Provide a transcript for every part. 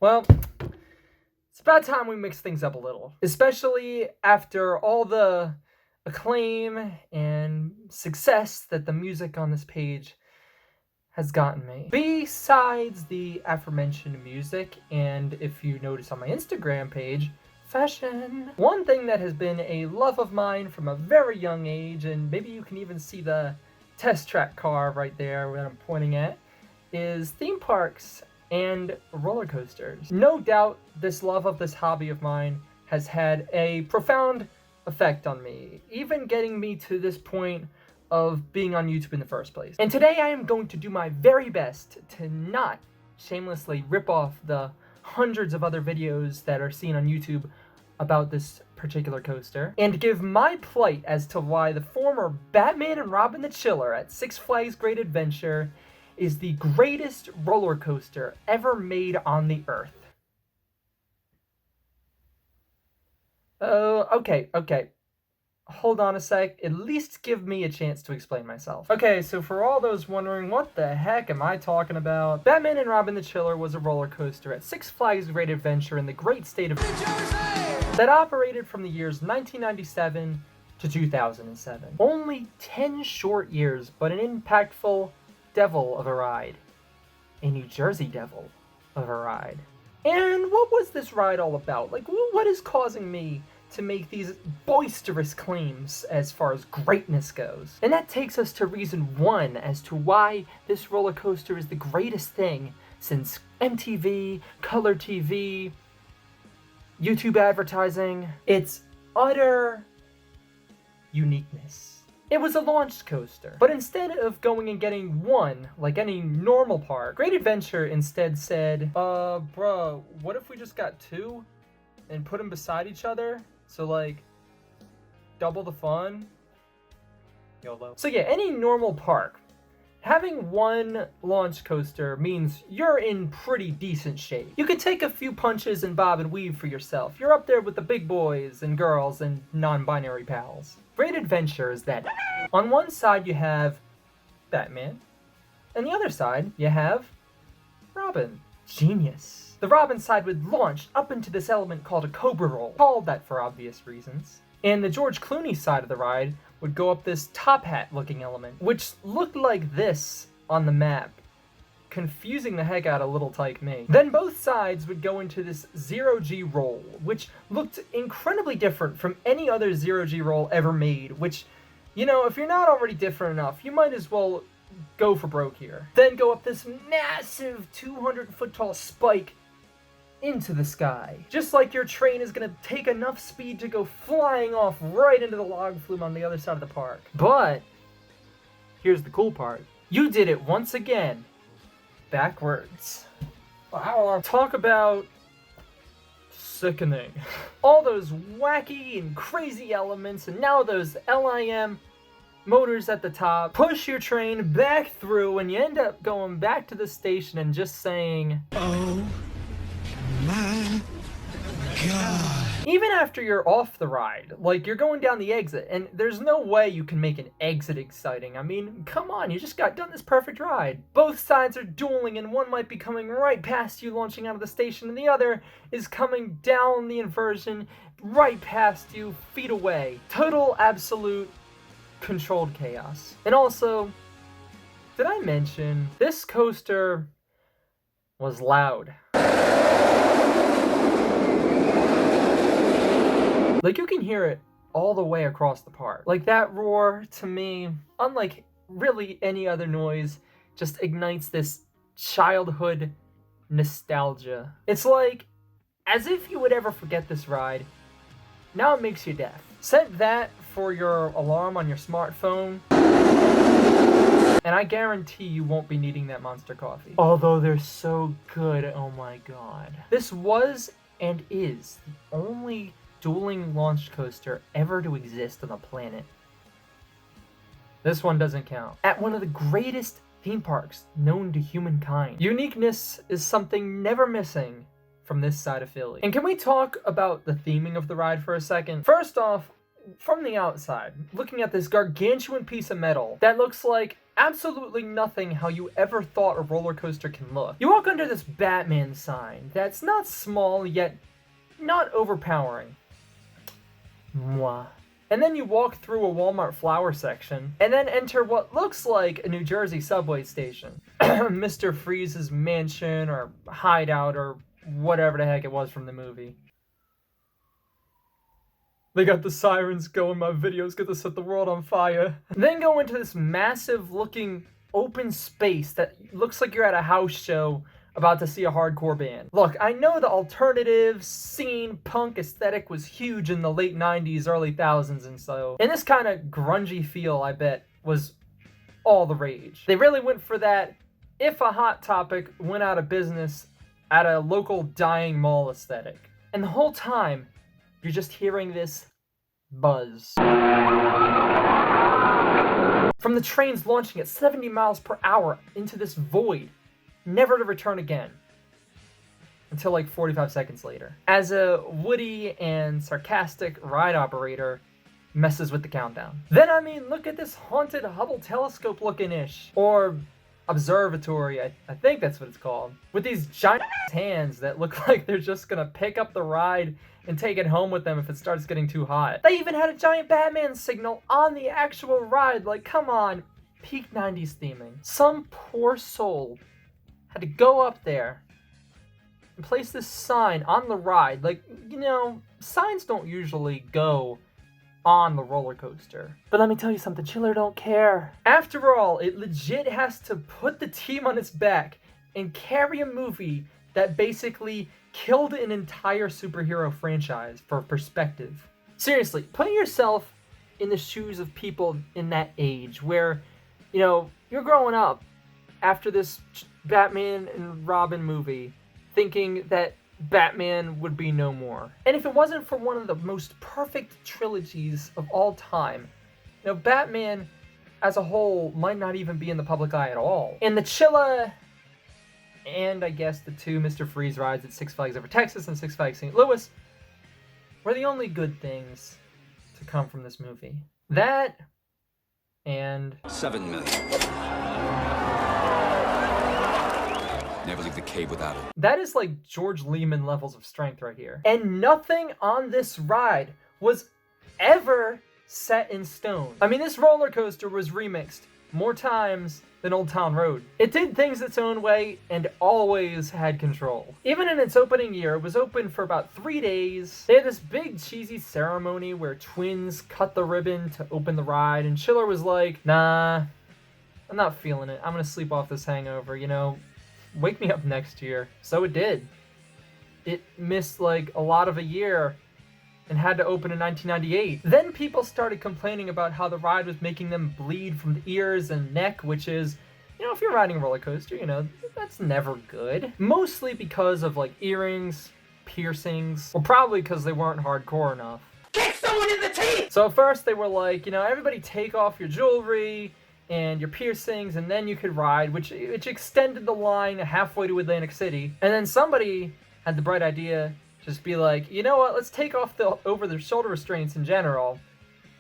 Well, it's about time we mix things up a little, especially after all the acclaim and success that the music on this page has gotten me. Besides the aforementioned music, and if you notice on my Instagram page, fashion. One thing that has been a love of mine from a very young age, and maybe you can even see the test track car right there that I'm pointing at, is theme parks and roller coasters. No doubt this love of this hobby of mine has had a profound effect on me, even getting me to this point of being on YouTube in the first place. And today I am going to do my very best to not shamelessly rip off the hundreds of other videos that are seen on YouTube about this particular coaster, and give my plight as to why the former Batman and Robin the Chiller at Six Flags Great Adventure is the greatest roller coaster ever made on the earth. Okay. Hold on a sec. At least give me a chance to explain myself. Okay, so for all those wondering, what the heck am I talking about? Batman and Robin the Chiller was a roller coaster at Six Flags Great Adventure in the great state of New Jersey that operated from the years 1997 to 2007. Only 10 short years, but an impactful devil of a ride. A New Jersey devil of a ride. And what was this ride all about? Like, what is causing me to make these boisterous claims as far as greatness goes? And that takes us to reason one as to why this roller coaster is the greatest thing since MTV, Color TV, YouTube advertising. Its utter uniqueness. It was a launch coaster, but instead of going and getting one, like any normal park, Great Adventure instead said, bruh, what if we just got two and put them beside each other? So, like, double the fun? YOLO. So yeah, any normal park, having one launch coaster means you're in pretty decent shape. You can take a few punches and bob and weave for yourself. You're up there with the big boys and girls and non-binary pals. Great Adventure is that on one side you have Batman, and the other side you have Robin. Genius. The Robin side would launch up into this element called a Cobra Roll, called that for obvious reasons. And the George Clooney side of the ride would go up this top hat looking element, which looked like this on the map, confusing the heck out of little tyke me. Then both sides would go into this zero-G roll, which looked incredibly different from any other zero-G roll ever made, which, you know, if you're not already different enough, you might as well go for broke here. Then go up this massive 200-foot tall spike into the sky. Just like your train is gonna take enough speed to go flying off right into the log flume on the other side of the park. But here's the cool part. You did it once again, backwards. Wow. Talk about sickening. All those wacky and crazy elements, and now those LIM motors at the top push your train back through, and you end up going back to the station and just saying, oh my God. Even after you're off the ride, like you're going down the exit, and there's no way you can make an exit exciting. I mean, come on, you just got done this perfect ride. Both sides are dueling, and one might be coming right past you launching out of the station, and the other is coming down the inversion right past you, feet away. Total, absolute, controlled chaos. And also, did I mention this coaster was loud? Like, you can hear it all the way across the park. Like, that roar, to me, unlike really any other noise, just ignites this childhood nostalgia. It's like, as if you would ever forget this ride, now it makes you deaf. Set that for your alarm on your smartphone, and I guarantee you won't be needing that Monster coffee. Although they're so good, oh my God. This was and is the only dueling launch coaster ever to exist on the planet. This one doesn't count. At one of the greatest theme parks known to humankind. Uniqueness is something never missing from this side of Philly. And can we talk about the theming of the ride for a second? First off, from the outside, looking at this gargantuan piece of metal that looks like absolutely nothing how you ever thought a roller coaster can look. You walk under this Batman sign that's not small yet not overpowering. Mwah. And then you walk through a Walmart flower section and then enter what looks like a New Jersey subway station. Mr. Freeze's mansion or hideout or whatever the heck it was from the movie. They got the sirens going, my video's gonna set the world on fire. Then go into this massive looking open space that looks like you're at a house show about to see a hardcore band. Look, I know the alternative scene punk aesthetic was huge in the late 90s, early 2000s and so. And this kind of grungy feel, I bet, was all the rage. They really went for that if a Hot Topic went out of business at a local dying mall aesthetic. And the whole time, you're just hearing this buzz. From the trains launching at 70 miles per hour into this void, never to return again. Until like 45 seconds later. As a witty and sarcastic ride operator messes with the countdown. Then, I mean, look at this haunted Hubble telescope looking-ish. Or observatory, I think that's what it's called. With these giant hands that look like they're just gonna pick up the ride and take it home with them if it starts getting too hot. They even had a giant Batman signal on the actual ride. Like, come on. Peak 90s theming. Some poor soul had to go up there and place this sign on the ride. Like, you know, signs don't usually go on the roller coaster. But let me tell you something, Chiller don't care. After all, it legit has to put the team on its back and carry a movie that basically killed an entire superhero franchise for perspective. Seriously, put yourself in the shoes of people in that age where, you know, you're growing up after this Batman and Robin movie thinking that Batman would be no more. And if it wasn't for one of the most perfect trilogies of all time, you know, Batman as a whole might not even be in the public eye at all. And the Chilla, and I guess the two Mr. Freeze rides at Six Flags Over Texas and Six Flags St. Louis were the only good things to come from this movie. That and 7 million. Never leave the cave without it. That is like George Lehman levels of strength right here. And nothing on this ride was ever set in stone. I mean, this roller coaster was remixed more times than Old Town Road. It did things its own way and always had control. Even in its opening year, it was open for about 3 days. They had this big cheesy ceremony where twins cut the ribbon to open the ride, and Chiller was like, nah, I'm not feeling it. I'm gonna sleep off this hangover, you know? Wake me up next year. So it did. It missed like a lot of a year and had to open in 1998. Then people started complaining about how the ride was making them bleed from the ears and neck, which is, you know, if you're riding a roller coaster, you know, that's never good. Mostly because of like earrings, piercings, or probably because they weren't hardcore enough. Kick someone in the teeth! So at first they were like, you know, everybody take off your jewelry and your piercings, and then you could ride, which extended the line halfway to Atlantic City. And then somebody had the bright idea, just be like, you know what, let's take off the over-the-shoulder restraints in general,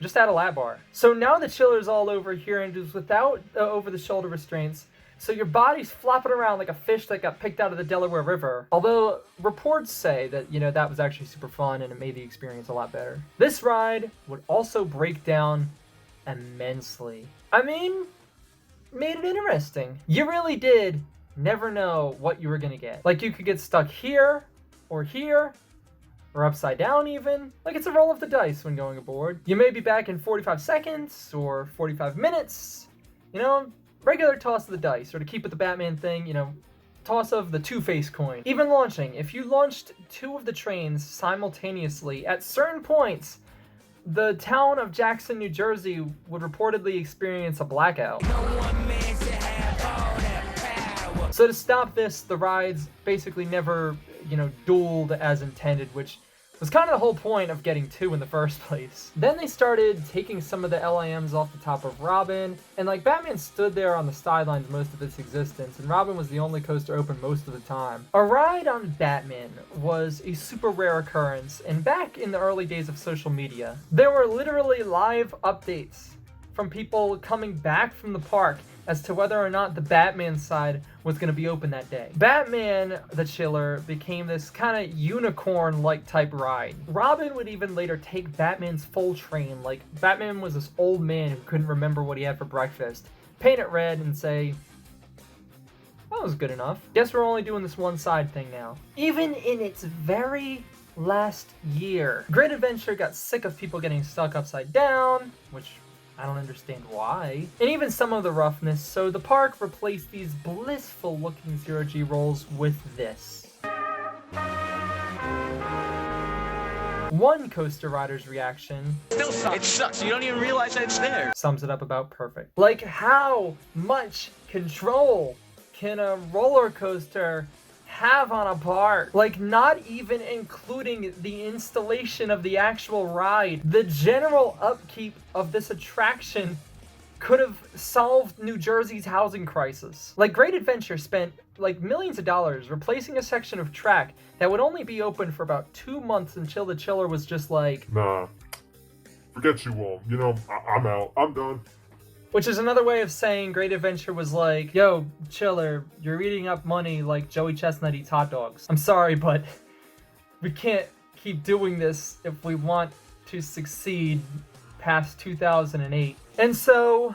just add a lap bar. So now the Chiller's all over here and just without the over-the-shoulder restraints, so your body's flopping around like a fish that got picked out of the Delaware River. Although reports say that, you know, that was actually super fun and it made the experience a lot better. This ride would also break down immensely. I mean, made it interesting. You really did never know what you were gonna get. Like, you could get stuck here, or upside down even. Like, it's a roll of the dice when going aboard. You may be back in 45 seconds, or 45 minutes. You know, regular toss of the dice, or to keep with the Batman thing, you know, toss of the Two-Face coin. Even launching, if you launched two of the trains simultaneously at certain points, the town of Jackson, New Jersey would reportedly experience a blackout. So to stop this, the rides basically never, you know, dueled as intended, which was kind of the whole point of getting 2 in the first place. Then they started taking some of the LIMs off the top of Robin, and like Batman stood there on the sidelines most of its existence, and Robin was the only coaster open most of the time. A ride on Batman was a super rare occurrence, and back in the early days of social media, there were literally live updates from people coming back from the park as to whether or not the Batman side was going to be open that day. Batman the Chiller became this kind of unicorn-like type ride. Robin would even later take Batman's full train, like Batman was this old man who couldn't remember what he had for breakfast, paint it red and say, that was good enough. Guess we're only doing this one side thing now. Even in its very last year, Great Adventure got sick of people getting stuck upside down, which I don't understand why. And even some of the roughness, so the park replaced these blissful looking zero-G rolls with this. One coaster rider's reaction Still sucks. It sucks. You don't even realize that it's there. sums it up about perfect. Like, how much control can a roller coaster have on a park? Like, not even including the installation of the actual ride. The general upkeep of this attraction could have solved New Jersey's housing crisis. Like, Great Adventure spent like millions of dollars replacing a section of track that would only be open for about 2 months until the Chiller was just like, nah, forget you all. You know, I'm out. I'm done. which is another way of saying Great Adventure was like, yo, Chiller, you're eating up money like Joey Chestnut eats hot dogs. I'm sorry, but we can't keep doing this if we want to succeed past 2008. And so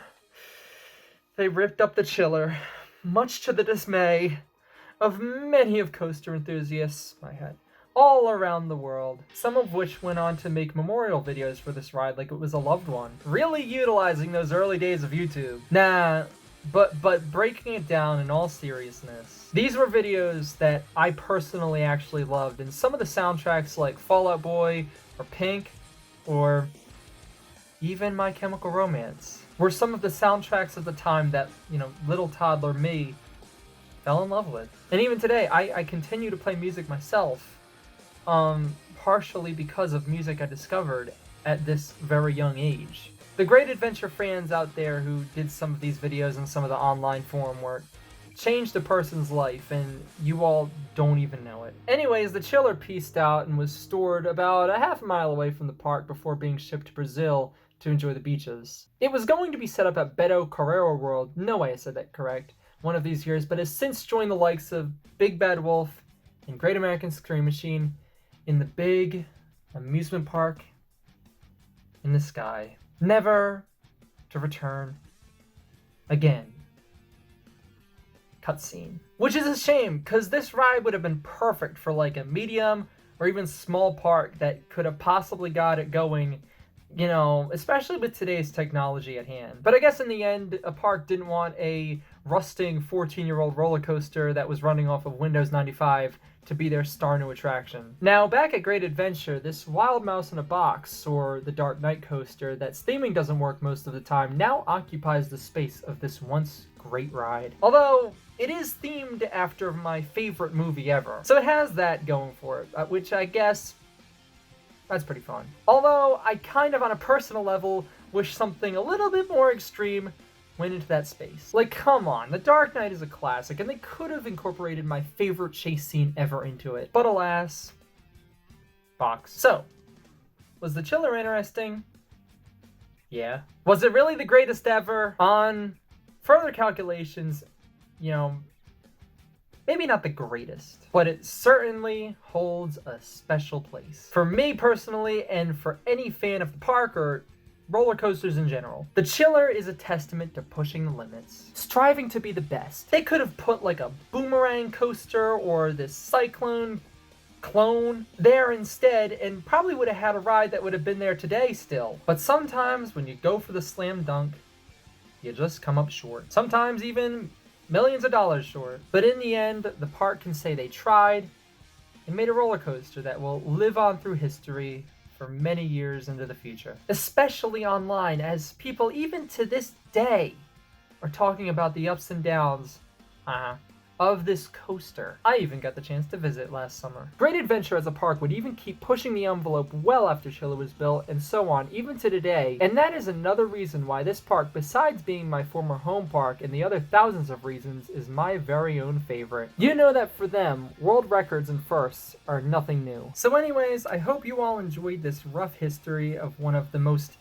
they ripped up the Chiller, much to the dismay of many of coaster enthusiasts, my head, all around the world, some of which went on to make memorial videos for this ride like it was a loved one, really utilizing those early days of YouTube. Nah, but breaking it down in all seriousness, these were videos that I personally actually loved, and some of the soundtracks like Fall Out Boy or Pink or even My Chemical Romance were some of the soundtracks of the time that, you know, little toddler me fell in love with. And even today, I continue to play music myself, partially because of music I discovered at this very young age. The Great Adventure fans out there who did some of these videos and some of the online forum work changed a person's life, and you all don't even know it. Anyways, the Chiller pieced out and was stored about a half a mile away from the park before being shipped to Brazil to enjoy the beaches. It was going to be set up at Beto Carrero World, no way I said that correct, one of these years, but has since joined the likes of Big Bad Wolf and Great American Scream Machine in the big amusement park in the sky, never to return again. Cutscene. Which is a shame, because this ride would have been perfect for like a medium or even small park that could have possibly got it going, you know, especially with today's technology at hand. But I guess in the end, a park didn't want a rusting 14-year-old roller coaster that was running off of Windows 95 to be their star new attraction. Now, back at Great Adventure, this Wild Mouse in a Box, or the Dark Knight coaster that's theming doesn't work most of the time, now occupies the space of this once great ride. Although, it is themed after my favorite movie ever, so it has that going for it, which I guess that's pretty fun. Although, I kind of on a personal level wish something a little bit more extreme went into that space. Like, come on, The Dark Knight is a classic, and they could have incorporated my favorite chase scene ever into it. But alas, box. So, was the Chiller interesting? Yeah. Was it really the greatest ever? On further calculations, you know, maybe not the greatest, but it certainly holds a special place. For me personally, and for any fan of the park or roller coasters in general. The Chiller is a testament to pushing the limits, striving to be the best. They could have put like a boomerang coaster or this cyclone clone there instead, and probably would have had a ride that would have been there today still. But sometimes when you go for the slam dunk, you just come up short. Sometimes even millions of dollars short. But in the end, the park can say they tried and made a roller coaster that will live on through history for many years into the future. Especially online, as people even to this day are talking about the ups and downs of this coaster. I even got the chance to visit last summer. Great Adventure as a park would even keep pushing the envelope well after Chiller was built, and so on, even to today. And that is another reason why this park, besides being my former home park and the other thousands of reasons, is my very own favorite. You know that for them, world records and firsts are nothing new. So anyways, I hope you all enjoyed this rough history of one of the most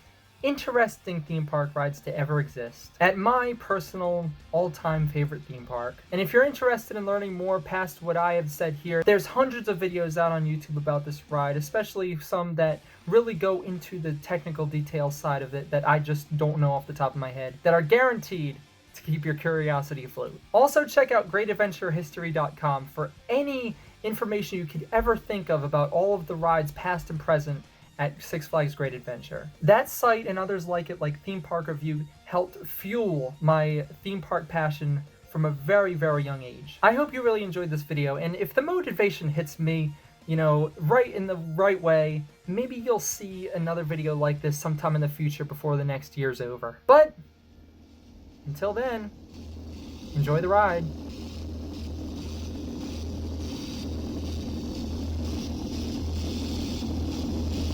interesting theme park rides to ever exist at my personal all-time favorite theme park. And if you're interested in learning more past what I have said here, there's hundreds of videos out on YouTube about this ride, especially some that really go into the technical detail side of it that I just don't know off the top of my head, that are guaranteed to keep your curiosity afloat. Also check out greatadventurehistory.com for any information you could ever think of about all of the rides past and present at Six Flags Great Adventure. That site and others like it, like Theme Park Review, helped fuel my theme park passion from a very, very young age. I hope you really enjoyed this video, and if the motivation hits me, you know, right in the right way, maybe you'll see another video like this sometime in the future before the next year's over. But until then, enjoy the ride.